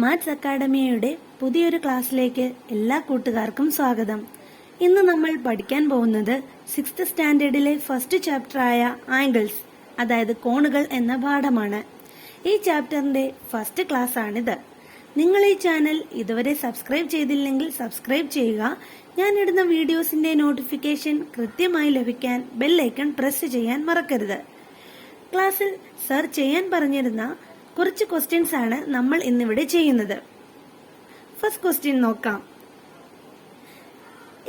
Maths അക്കാഡമിയുടെ പുതിയൊരു ക്ലാസ്സിലേക്ക് എല്ലാ കൂട്ടുകാർക്കും സ്വാഗതം. ഇന്ന് നമ്മൾ പഠിക്കാൻ പോകുന്നത് 6th സ്റ്റാൻഡേർഡിലെ ഫസ്റ്റ് ചാപ്റ്ററായ ആംഗിൾസ്, അതായത് കോണുകൾ എന്ന പാഠമാണ്. ഈ ചാപ്റ്ററിന്റെ ഫസ്റ്റ് ക്ലാസ് ആണിത്. നിങ്ങൾ ഈ ചാനൽ ഇതുവരെ സബ്സ്ക്രൈബ് ചെയ്തില്ലെങ്കിൽ സബ്സ്ക്രൈബ് ചെയ്യുക. ഞാനിടുന്ന വീഡിയോസിന്റെ നോട്ടിഫിക്കേഷൻ കൃത്യമായി ലഭിക്കാൻ ബെല്ലൈക്കൺ പ്രസ് ചെയ്യാൻ മറക്കരുത്. ക്ലാസ്സിൽ സർ ചെയ്യാൻ പറഞ്ഞിരുന്ന കുറച്ച് ക്വസ്റ്റ്യൻസ് ആണ് നമ്മൾ ഇന്നിവിടെ ചെയ്യുന്നത്. ഫസ്റ്റ് ക്വസ്റ്റ്യൻ നോക്കാം.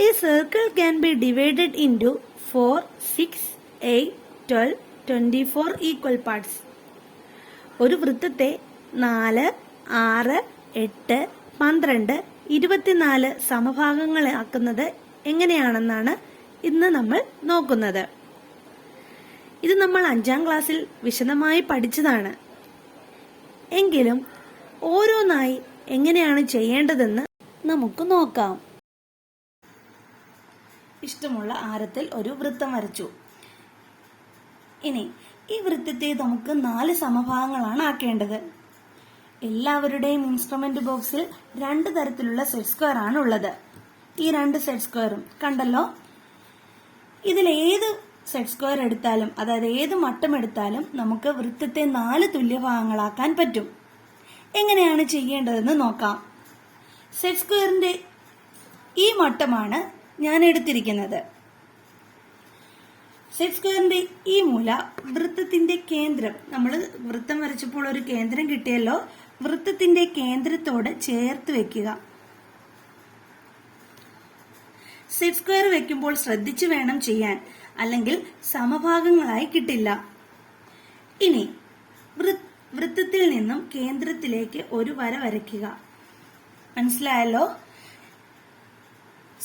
A circle can be divided into 4, 6, 8, 12, 24 equal parts. ഒരു വൃത്തത്തെ 4, 6, 8, 12, 24 സമഭാഗങ്ങളാക്കുന്നത് എങ്ങനെയാണെന്നാണ് ഇന്ന് നമ്മൾ നോക്കുന്നത്. ഇത് നമ്മൾ 5ാം ക്ലാസ്സിൽ വിശദമായി പഠിച്ചതാണ്. എങ്കിലും ഓരോന്നായി എങ്ങനെയാണ് ചെയ്യേണ്ടതെന്ന് നമുക്ക് നോക്കാം. ഇഷ്ടമുള്ള ആരത്തിൽ ഒരു വൃത്തം വരച്ചു. ഇനി ഈ വൃത്തത്തെ നമുക്ക് 4 സമഭാഗങ്ങളാണ് ആക്കേണ്ടത്. എല്ലാവരുടെയും ഇൻസ്ട്രുമെന്റ് ബോക്സിൽ 2 തരത്തിലുള്ള സെറ്റ് സ്ക്വയർ ആണ് ഉള്ളത്. ഈ 2 സെറ്റ് സ്ക്വയറും കണ്ടല്ലോ. ഇതിൽ ഏത് സെറ്റ് സ്ക്വയർ എടുത്താലും, അതായത് ഏത് മട്ടം എടുത്താലും നമുക്ക് വൃത്തത്തെ 4 തുല്യഭാഗങ്ങളാക്കാൻ പറ്റും. എങ്ങനെയാണ് ചെയ്യേണ്ടതെന്ന് നോക്കാം. സെറ്റ് സ്ക്വയറിന്റെ ഈ മട്ടമാണ് ഞാൻ എടുത്തിരിക്കുന്നത്. സെറ്റ് സ്ക്വയറിന്റെ ഈ മൂല വൃത്തത്തിന്റെ കേന്ദ്രം, നമ്മൾ വൃത്തം വരച്ചപ്പോൾ ഒരു കേന്ദ്രം കിട്ടിയല്ലോ, വൃത്തത്തിന്റെ കേന്ദ്രത്തോട് ചേർത്ത് വെക്കുക. സെറ്റ് സ്ക്വയർ വെക്കുമ്പോൾ ശ്രദ്ധിച്ചു വേണം ചെയ്യാൻ, അല്ലെങ്കിൽ സമഭാഗങ്ങളായി കിട്ടില്ല. ഇനി വൃത്തത്തിൽ നിന്നും കേന്ദ്രത്തിലേക്ക് ഒരു വര വരയ്ക്കുക. മനസ്സിലായല്ലോ?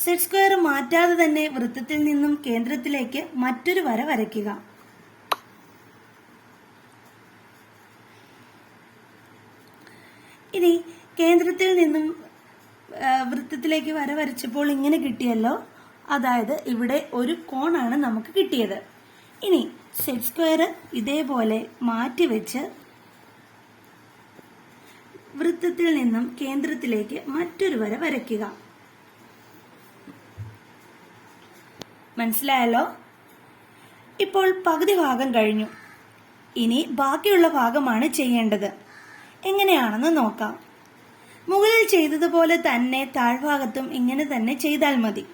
സെറ്റ് സ്ക്വയർ മാറ്റാതെ തന്നെ വൃത്തത്തിൽ നിന്നും കേന്ദ്രത്തിലേക്ക് മറ്റൊരു വര വരയ്ക്കുക. ഇനി കേന്ദ്രത്തിൽ നിന്നും വൃത്തത്തിലേക്ക് വര വരച്ചപ്പോൾ ഇങ്ങനെ കിട്ടിയല്ലോ, അതായത് ഇവിടെ ഒരു കോണാണ് നമുക്ക് കിട്ടിയത്. ഇനി സെറ്റ് സ്ക്വയർ ഇതേപോലെ മാറ്റിവെച്ച് വൃത്തത്തിൽ നിന്നും കേന്ദ്രത്തിലേക്ക് മറ്റൊരു വര വരയ്ക്കുക. മനസ്സിലായല്ലോ? ഇപ്പോൾ പകുതി ഭാഗം കഴിഞ്ഞു. ഇനി ബാക്കിയുള്ള ഭാഗമാണ് ചെയ്യേണ്ടത്. എങ്ങനെയാണെന്ന് നോക്കാം. മുകളിൽ ചെയ്തതുപോലെ തന്നെ താഴ്ഭാഗത്തും ഇങ്ങനെ തന്നെ ചെയ്താൽ മതി.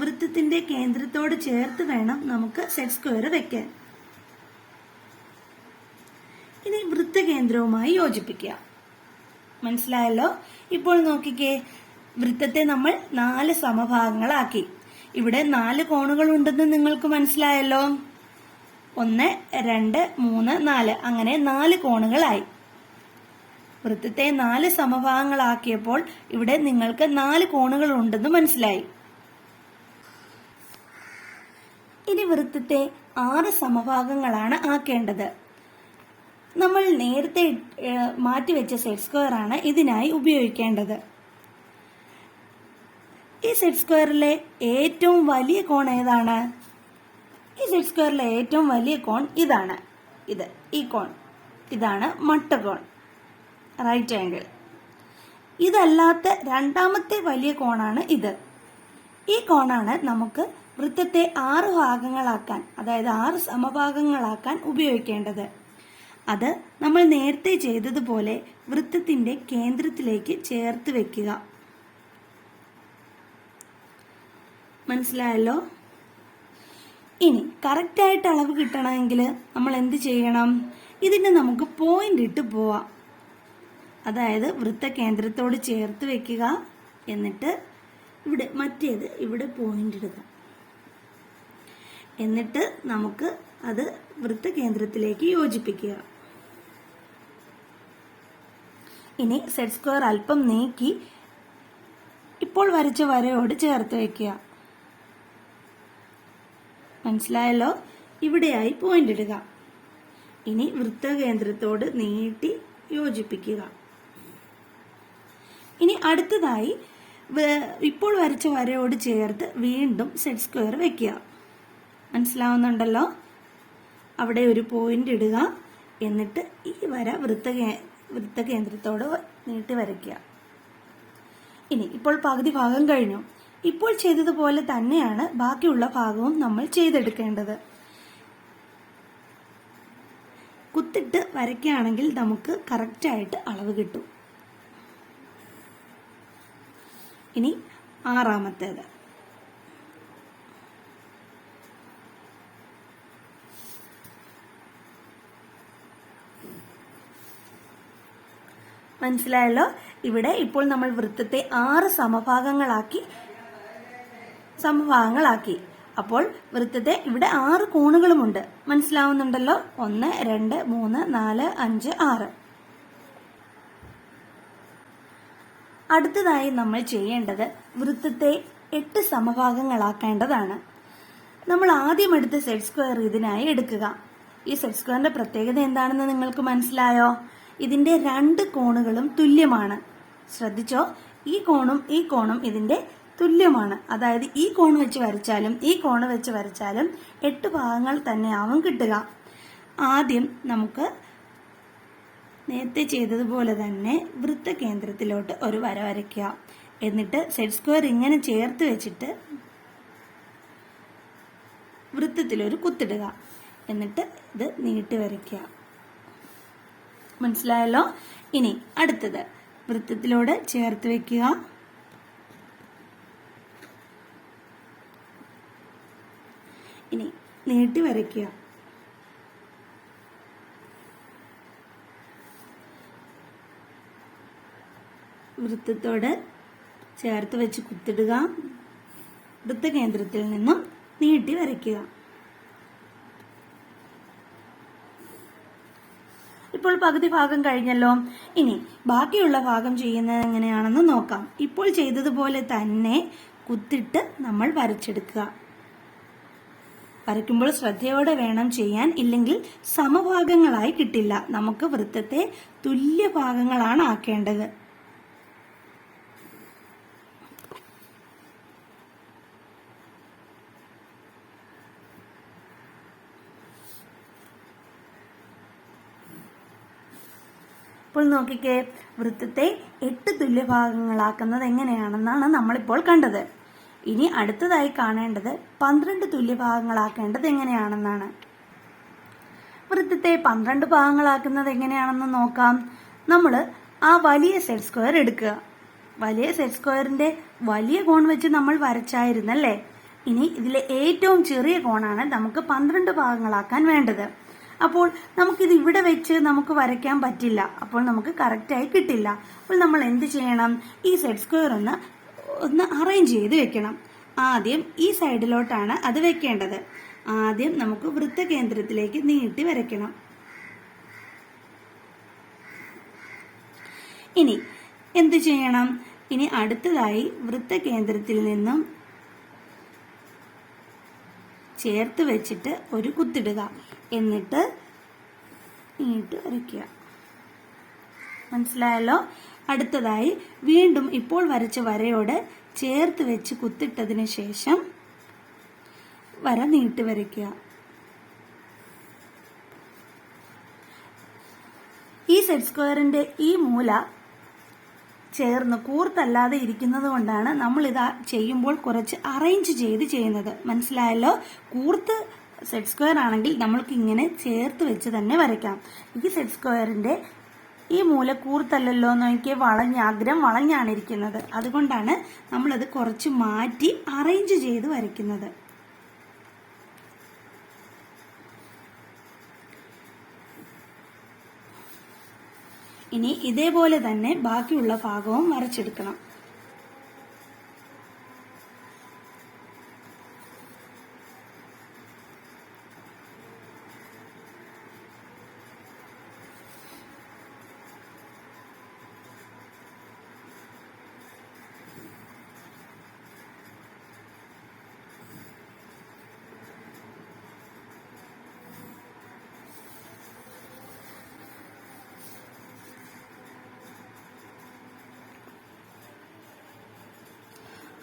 വൃത്തത്തിന്റെ കേന്ദ്രത്തോട് ചേർത്ത് വേണം നമുക്ക് സെറ്റ് സ്ക്വയർ വെക്കാൻ. ഇനി വൃത്തകേന്ദ്രവുമായി യോജിപ്പിക്കുക. മനസ്സിലായല്ലോ? ഇപ്പോൾ നോക്കിക്കേ, വൃത്തത്തെ നമ്മൾ 4 സമഭാഗങ്ങളാക്കി. ഇവിടെ 4 കോണുകൾ ഉണ്ടെന്ന് നിങ്ങൾക്ക് മനസ്സിലായല്ലോ. 1, 2, 3, 4 അങ്ങനെ 4 കോണുകളായി. വൃത്തത്തെ 4 സമഭാഗങ്ങളാക്കിയപ്പോൾ ഇവിടെ നിങ്ങൾക്ക് 4 കോണുകൾ ഉണ്ടെന്ന് മനസ്സിലായി. ഇനി വൃത്തത്തെ 6 സമഭാഗങ്ങളാണ് ആക്കേണ്ടത്. നമ്മൾ നേരത്തെ മാറ്റിവെച്ച സെറ്റ് സ്ക്വയർ ആണ് ഇതിനായി ഉപയോഗിക്കേണ്ടത്. ഈ സെറ്റ് സ്ക്വയറിലെ ഏറ്റവും വലിയ കോൺ ഏതാണ്? ഈ സെറ്റ് സ്ക്വയറിലെ ഏറ്റവും വലിയ കോൺ ഇതാണ്. ഈ കോൺ ഇതാണ് മട്ടകോൺ, റൈറ്റ് ആംഗിൾ. ഇതല്ലാത്ത രണ്ടാമത്തെ വലിയ കോണാണ് ഇത്. ഈ കോണാണ് നമുക്ക് വൃത്തത്തെ 6 ഭാഗങ്ങളാക്കാൻ, അതായത് 6 സമഭാഗങ്ങളാക്കാൻ ഉപയോഗിക്കേണ്ടത്. അത് നമ്മൾ നേരത്തെ ചെയ്തതുപോലെ വൃത്തത്തിന്റെ കേന്ദ്രത്തിലേക്ക് ചേർത്ത് വെക്കുക. മനസ്സിലായല്ലോ? ഇനി കറക്റ്റായിട്ട് അളവ് കിട്ടണമെങ്കിൽ നമ്മൾ എന്ത് ചെയ്യണം? ഇതിന് നമുക്ക് പോയിന്റ് ഇട്ട് പോവാം. അതായത് വൃത്ത കേന്ദ്രത്തോട് ചേർത്ത് വെക്കുക, എന്നിട്ട് ഇവിടെ പോയിന്റ് ഇടുക. എന്നിട്ട് നമുക്ക് അത് വൃത്തകേന്ദ്രത്തിലേക്ക് യോജിപ്പിക്കുക. ഇനി സെറ്റ് സ്ക്വയർ അല്പം നീക്കി ഇപ്പോൾ വരച്ച വരയോട് ചേർത്ത് വെക്കുക. മനസ്സിലായല്ലോ? ഇവിടെയായി പോയിന്റ് ഇടുക. ഇനി വൃത്തകേന്ദ്രത്തോട് നീട്ടി യോജിപ്പിക്കുക. ഇനി അടുത്തതായി ഇപ്പോൾ വരച്ച വരയോട് ചേർത്ത് വീണ്ടും സെറ്റ് സ്ക്വയർ വെക്കുക. മനസ്സിലാവുന്നുണ്ടല്ലോ? അവിടെ ഒരു പോയിന്റ് ഇടുക. എന്നിട്ട് ഈ വര വൃത്തകേന്ദ്രത്തോട് നീട്ടി വരയ്ക്കുക. ഇനി ഇപ്പോൾ പകുതി ഭാഗം കഴിഞ്ഞു. ഇപ്പോൾ ചെയ്തതുപോലെ തന്നെയാണ് ബാക്കിയുള്ള ഭാഗവും നമ്മൾ ചെയ്തെടുക്കേണ്ടത്. കുത്തിട്ട് വരയ്ക്കുകയാണെങ്കിൽ നമുക്ക് കറക്റ്റായിട്ട് അളവ് കിട്ടും. ഇനി ആറാമത്തേത്. മനസ്സിലായല്ലോ? ഇവിടെ ഇപ്പോൾ നമ്മൾ വൃത്തത്തെ 6 സമഭാഗങ്ങളാക്കി. അപ്പോൾ വൃത്തത്തെ ഇവിടെ 6 കോണുകളുമുണ്ട്. മനസ്സിലാവുന്നുണ്ടല്ലോ? 1, 2, 3, 4, 5, 6. അടുത്തതായി നമ്മൾ ചെയ്യേണ്ടത് വൃത്തത്തെ 8 സമഭാഗങ്ങളാക്കേണ്ടതാണ്. നമ്മൾ ആദ്യം എടുത്ത സെറ്റ് സ്ക്വയർ ഇതിനായി എടുക്കുക. ഈ സെറ്റ് സ്ക്വയറിന്റെ പ്രത്യേകത എന്താണെന്ന് നിങ്ങൾക്ക് മനസ്സിലായോ? ഇതിന്റെ 2 കോണുകളും തുല്യമാണ്. ശ്രദ്ധിച്ചോ? ഈ കോണും ഇതിന്റെ തുല്യമാണ്. അതായത് ഈ കോൺ വെച്ച് വരച്ചാലും ഈ കോണ് വെച്ച് വരച്ചാലും 8 ഭാഗങ്ങൾ തന്നെയാവും കിട്ടുക. ആദ്യം നമുക്ക് നേരത്തെ ചെയ്തതുപോലെ തന്നെ വൃത്തകേന്ദ്രത്തിലോട്ട് ഒരു വര വരയ്ക്കുക. എന്നിട്ട് സെറ്റ് സ്ക്വയർ ഇങ്ങനെ ചേർത്ത് വെച്ചിട്ട് വൃത്തത്തിലൊരു കുത്തിടുക. എന്നിട്ട് ഇത് നീട്ടി വരയ്ക്കുക. മനസ്സിലായല്ലോ? ഇനി അടുത്തത് വൃത്തത്തിലൂടെ ചേർത്ത് വെക്കുക. ഇനി നീട്ടി വരയ്ക്കുക. വൃത്തത്തോട് ചേർത്ത് വെച്ച് കുത്തിടുക. വൃത്തകേന്ദ്രത്തിൽ നിന്നും നീട്ടി വരയ്ക്കുക. ഇപ്പോൾ പകുതി ഭാഗം കഴിഞ്ഞല്ലോ. ഇനി ബാക്കിയുള്ള ഭാഗം ചെയ്യുന്നത് എങ്ങനെയാണെന്ന് നോക്കാം. ഇപ്പോൾ ചെയ്തതുപോലെ തന്നെ കുത്തിട്ട് നമ്മൾ വരച്ചെടുക്കുക. വരയ്ക്കുമ്പോൾ ശ്രദ്ധയോടെ വേണം ചെയ്യാൻ, ഇല്ലെങ്കിൽ സമഭാഗങ്ങളായി കിട്ടില്ല. നമുക്ക് വൃത്തത്തെ തുല്യ ഭാഗങ്ങളാണ് ആക്കേണ്ടത്. ഇപ്പോൾ നോക്കിക്കേ, വൃത്തത്തെ 8 തുല്യഭാഗങ്ങളാക്കുന്നത് എങ്ങനെയാണെന്നാണ് നമ്മളിപ്പോൾ കണ്ടത്. ഇനി അടുത്തതായി കാണേണ്ടത് 12 തുല്യഭാഗങ്ങളാക്കേണ്ടത് എങ്ങനെയാണെന്നാണ്. വൃത്തത്തെ 12 ഭാഗങ്ങളാക്കുന്നത് എങ്ങനെയാണെന്ന് നോക്കാം. നമ്മൾ ആ വലിയ സെറ്റ് സ്ക്വയർ എടുക്കുക. വലിയ സെറ്റ് സ്ക്വയറിന്റെ വലിയ കോൺ വെച്ച് നമ്മൾ വരച്ചായിരുന്നല്ലേ. ഇനി ഇതിലെ ഏറ്റവും ചെറിയ കോണാണ് നമുക്ക് 12 ഭാഗങ്ങളാക്കാൻ വേണ്ടത്. അപ്പോൾ നമുക്കിത് ഇവിടെ വെച്ച് നമുക്ക് വരയ്ക്കാൻ പറ്റില്ല. അപ്പോൾ നമുക്ക് കറക്റ്റായി കിട്ടില്ല. അപ്പോൾ നമ്മൾ എന്ത് ചെയ്യണം? ഈ സെറ്റ് സ്ക്വയർ ഒന്ന് അറേഞ്ച് ചെയ്ത് വെക്കണം. ആദ്യം ഈ സൈഡിലോട്ടാണ് അത് വെക്കേണ്ടത്. ആദ്യം നമുക്ക് വൃത്തകേന്ദ്രത്തിലേക്ക് നീട്ടി വരയ്ക്കണം. ഇനി എന്ത് ചെയ്യണം? ഇനി അടുത്തതായി വൃത്തകേന്ദ്രത്തിൽ നിന്നും ചേർത്ത് വെച്ചിട്ട് ഒരു കുത്തിടുക. എന്നിട്ട് നീട്ടി വരയ്ക്കുക. മനസ്സിലായല്ലോ? അടുത്തതായി വീണ്ടും ഇപ്പോൾ വരച്ച വരയോട് ചേർത്ത് വെച്ച് കുത്തിട്ടതിന് ശേഷം വര നീട്ടി വരയ്ക്കുക. ഈ സെറ്റ് സ്ക്വയറിന്റെ ഈ മൂല ചേർന്ന് കൂർത്തല്ലാതെ ഇരിക്കുന്നത് കൊണ്ടാണ് നമ്മൾ ഇത് ചെയ്യുമ്പോൾ കുറച്ച് അറേഞ്ച് ചെയ്ത് ചെയ്യുന്നത്. മനസ്സിലായല്ലോ? കൂർത്ത് സെറ്റ് സ്ക്വയർ ആണെങ്കിൽ നമ്മൾക്ക് ഇങ്ങനെ ചേർത്ത് വെച്ച് തന്നെ വരയ്ക്കാം. ഈ സെറ്റ് സ്ക്വയറിന്റെ ഈ മൂല കൂർത്തല്ലല്ലോ, നോക്കി അഗ്രം വളഞ്ഞാണ് ഇരിക്കുന്നത്. അതുകൊണ്ടാണ് നമ്മളത് കുറച്ച് മാറ്റി അറേഞ്ച് ചെയ്ത് വരയ്ക്കുന്നത്. ഇനി ഇതേപോലെ തന്നെ ബാക്കിയുള്ള ഭാഗവും വരച്ചെടുക്കണം.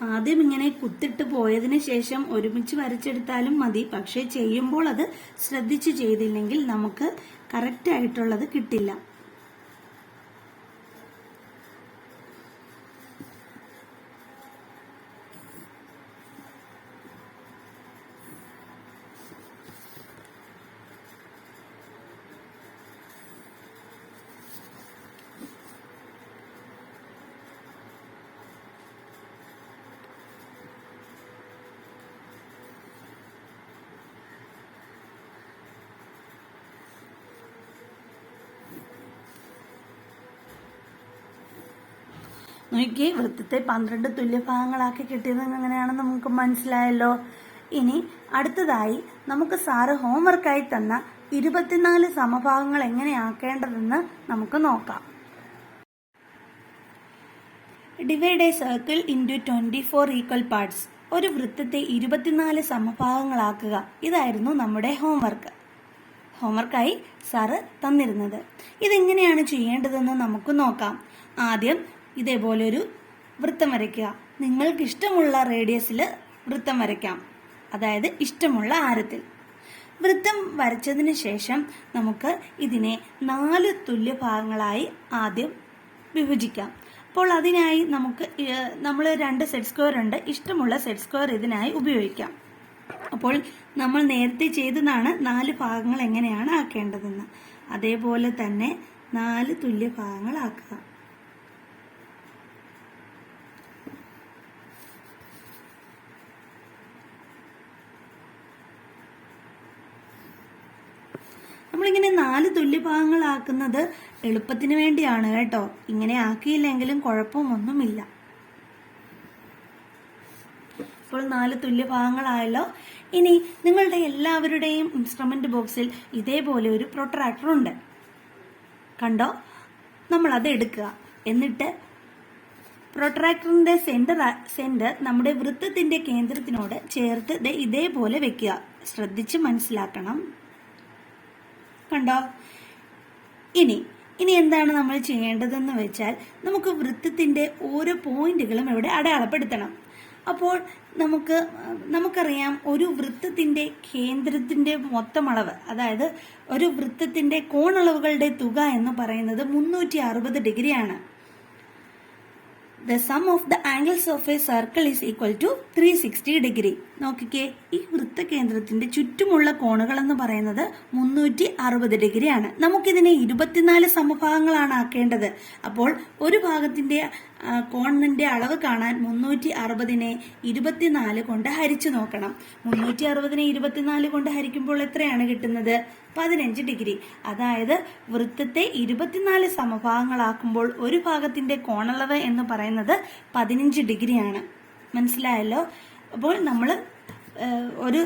ആദ്യം ഇങ്ങനെ കുത്തിട്ട് പോയതിനു ശേഷം ഒരുമിച്ച് വരച്ചെടുത്താലും മതി. പക്ഷെ ചെയ്യുമ്പോൾ അത് ശ്രദ്ധിച്ച് ചെയ്തില്ലെങ്കിൽ നമുക്ക് കറക്റ്റ് ആയിട്ടുള്ളത് കിട്ടില്ല. നോക്കിയേ, വൃത്തത്തെ 12 തുല്യ ഭാഗങ്ങളാക്കി കിട്ടിയത് എങ്ങനെയാണെന്ന് നമുക്ക് മനസ്സിലായല്ലോ. ഇനി അടുത്തതായി നമുക്ക് സാറ് ഹോംവർക്കായി തന്ന 24 സമഭാഗങ്ങൾ എങ്ങനെയാക്കേണ്ടതെന്ന് നമുക്ക് നോക്കാം. Divide A circle into 24 equal parts. ഒരു വൃത്തത്തെ 24 സമഭാഗങ്ങളാക്കുക. ഇതായിരുന്നു നമ്മുടെ ഹോംവർക്കായി സാറ് തന്നിരുന്നത്. ഇതെങ്ങനെയാണ് ചെയ്യേണ്ടതെന്ന് നമുക്ക് നോക്കാം. ആദ്യം ഇതേപോലെ ഒരു വൃത്തം വരയ്ക്കുക. നിങ്ങൾക്ക് ഇഷ്ടമുള്ള റേഡിയസിൽ വൃത്തം വരയ്ക്കാം, അതായത് ഇഷ്ടമുള്ള ആരത്തിൽ. വൃത്തം വരച്ചതിന് ശേഷം നമുക്ക് ഇതിനെ 4 തുല്യ ഭാഗങ്ങളായി ആദ്യം വിഭജിക്കാം. അപ്പോൾ അതിനായി നമ്മൾ 2 സെറ്റ് സ്ക്വയർ ഉണ്ട്. ഇഷ്ടമുള്ള സെറ്റ് സ്ക്വയർ ഇതിനായി ഉപയോഗിക്കാം. അപ്പോൾ നമ്മൾ നേരത്തെ ചെയ്തതാണ് 4 ഭാഗങ്ങൾ എങ്ങനെയാണ് ആക്കേണ്ടതെന്ന്. അതേപോലെ തന്നെ 4 തുല്യ ഭാഗങ്ങളാക്കുക. നമ്മളിങ്ങനെ 4 തുല്യ ഭാഗങ്ങളാക്കുന്നത് എളുപ്പത്തിന് വേണ്ടിയാണ് കേട്ടോ. ഇങ്ങനെ ആക്കിയില്ലെങ്കിലും കുഴപ്പമൊന്നുമില്ല. ഇപ്പോൾ 4 തുല്യ ഭാഗങ്ങളായല്ലോ. ഇനി നിങ്ങളുടെ എല്ലാവരുടെയും ഇൻസ്ട്രുമെന്റ് ബോക്സിൽ ഇതേപോലെ ഒരു പ്രൊട്രാക്ടർ ഉണ്ട്, കണ്ടോ? നമ്മൾ അത് എടുക്കുക. എന്നിട്ട് പ്രൊട്രാക്ടറിന്റെ സെന്റർ നമ്മുടെ വൃത്തത്തിന്റെ കേന്ദ്രത്തിനോട് ചേർത്ത് ഇതേപോലെ വെക്കുക. ശ്രദ്ധിച്ച് മനസ്സിലാക്കണം, കണ്ടോ? ഇനി എന്താണ് നമ്മൾ ചെയ്യേണ്ടതെന്ന് വെച്ചാൽ, നമുക്ക് വൃത്തത്തിന്റെ ഓരോ പോയിന്റുകളും ഇവിടെ അടയാളപ്പെടുത്തണം. അപ്പോൾ നമുക്കറിയാം, ഒരു വൃത്തത്തിന്റെ കേന്ദ്രത്തിന്റെ മൊത്തം അളവ്, അതായത് ഒരു വൃത്തത്തിന്റെ കോണളവുകളുടെ തുക എന്ന് പറയുന്നത് 360 ഡിഗ്രിയാണ്. The sum of the angles of a circle is equal to 360 degree. നോക്കിക്കേ, ഈ വൃത്തകേന്ദ്രത്തിന്റെ ചുറ്റുമുള്ള കോണുകൾ എന്ന് പറയുന്നത് 360 ഡിഗ്രിയാണ്. നമുക്കിതിനെ 24 സമഭാഗങ്ങളാണ് ആക്കേണ്ടത്. അപ്പോൾ ഒരു ഭാഗത്തിന്റെ കോണിന്റെ അളവ് കാണാൻ 360നെ 24 കൊണ്ട് ഹരിച്ചു നോക്കണം. 360നെ 24 കൊണ്ട് ഹരിക്കുമ്പോൾ എത്രയാണ് കിട്ടുന്നത്? 15 ഡിഗ്രി. അതായത് വൃത്തത്തെ 24 സമഭാഗങ്ങളാക്കുമ്പോൾ ഒരു ഭാഗത്തിന്റെ കോണളവ് എന്ന് പറയുന്നത് 15 ഡിഗ്രിയാണ്. മനസ്സിലായല്ലോ? അപ്പോൾ നമ്മൾ ഒരു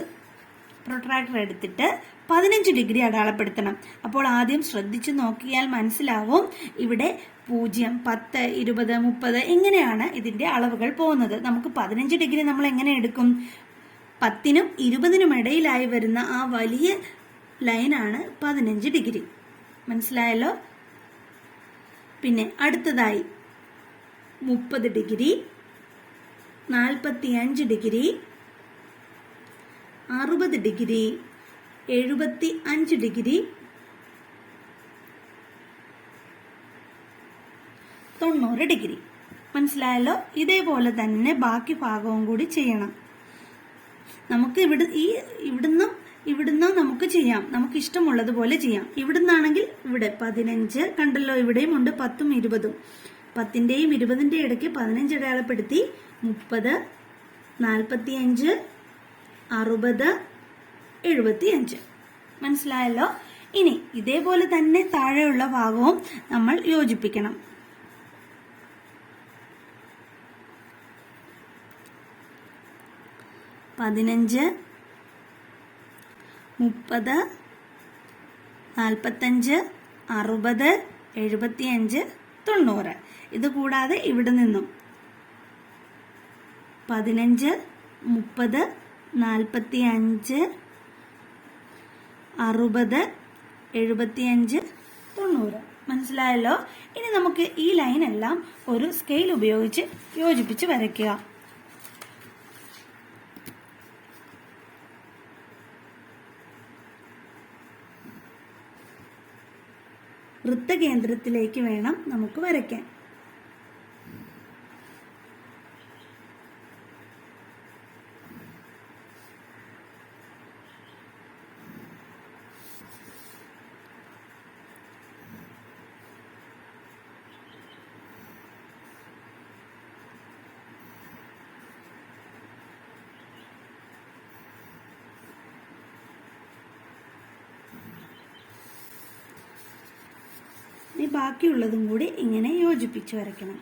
പ്രൊട്രാക്ടർ എടുത്തിട്ട് 15 ഡിഗ്രി അടയാളപ്പെടുത്തണം. അപ്പോൾ ആദ്യം ശ്രദ്ധിച്ചു നോക്കിയാൽ മനസ്സിലാവും, ഇവിടെ 0, 10, 20, 30 ഇങ്ങനെയാണ് ഇതിന്റെ അളവുകൾ പോകുന്നത്. നമുക്ക് 15 ഡിഗ്രി നമ്മൾ എങ്ങനെ എടുക്കും? 10നും 20നും ഇടയിലായി വരുന്ന ആ വലിയ ലൈനാണ് 15 ഡിഗ്രി. മനസ്സിലായല്ലോ? പിന്നെ അടുത്തതായി 30 degree, 45 degree, 60 degree, 75 degree, 90 degree. മനസ്സിലായല്ലോ? ഇതേപോലെ തന്നെ ബാക്കി ഭാഗവും കൂടി ചെയ്യണം. നമുക്ക് ഇവിടുന്ന് നമുക്ക് ചെയ്യാം, നമുക്ക് ഇഷ്ടമുള്ളതുപോലെ ചെയ്യാം. ഇവിടുന്നാണെങ്കിൽ ഇവിടെ 15 കണ്ടല്ലോ, ഇവിടെയും ഉണ്ട് 10ഉം 20ഉം. 10ന്റെയും 20ന്റെയും ഇടയ്ക്ക് 15 അടയാളപ്പെടുത്തി. 30, 45, 60, 75. മനസ്സിലായല്ലോ? ഇനി ഇതേപോലെ തന്നെ താഴെയുള്ള ഭാഗവും നമ്മൾ യോജിപ്പിക്കണം. 15, 30, 45, 60, 75, 90. ഇത് കൂടാതെ ഇവിടെ നിന്നും 15, 30, 45, 60, 75, 90. മനസ്സിലായല്ലോ? ഇനി നമുക്ക് ഈ ലൈൻ എല്ലാം ഒരു സ്കെയിൽ ഉപയോഗിച്ച് യോജിപ്പിച്ച് വരയ്ക്കുക. വൃത്തകേന്ദ്രത്തിലേക്ക് വേണം നമുക്ക് വരയ്ക്കാൻ. ഇനി ബാക്കിയുള്ളതും കൂടി ഇങ്ങനെ യോജിപ്പിച്ച് വരയ്ക്കണം.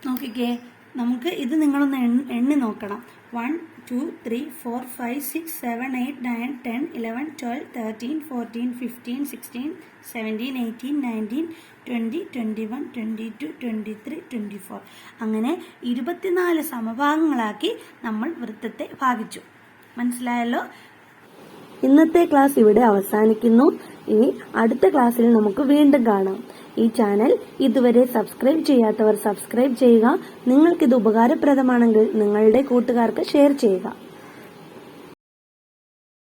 നോക്കിക്കേ, നമുക്ക് ഇത് നിങ്ങളൊന്ന് എണ്ണി നോക്കണം. 1 2 3 4 5 6 7 8 9 10 11 12 13 14 15 16 17 18 19 20 21 22 23 24 അങ്ങനെ 24 സമഭാഗങ്ങളാക്കി നമ്മൾ വൃത്തത്തെ ഭാഗിച്ചു. മനസ്സിലായല്ലോ? ഇന്നത്തെ ക്ലാസ് ഇവിടെ അവസാനിക്കുന്നു. ഇനി അടുത്ത ക്ലാസ്സിൽ നമുക്ക് വീണ്ടും കാണാം. ഈ ചാനൽ ഇതുവരെ സബ്സ്ക്രൈബ് ചെയ്യാത്തവർ സബ്സ്ക്രൈബ് ചെയ്യുക. നിങ്ങൾക്കിത് ഉപകാരപ്രദമാണെങ്കിൽ നിങ്ങളുടെ കൂട്ടുകാർക്ക് ഷെയർ ചെയ്യുക.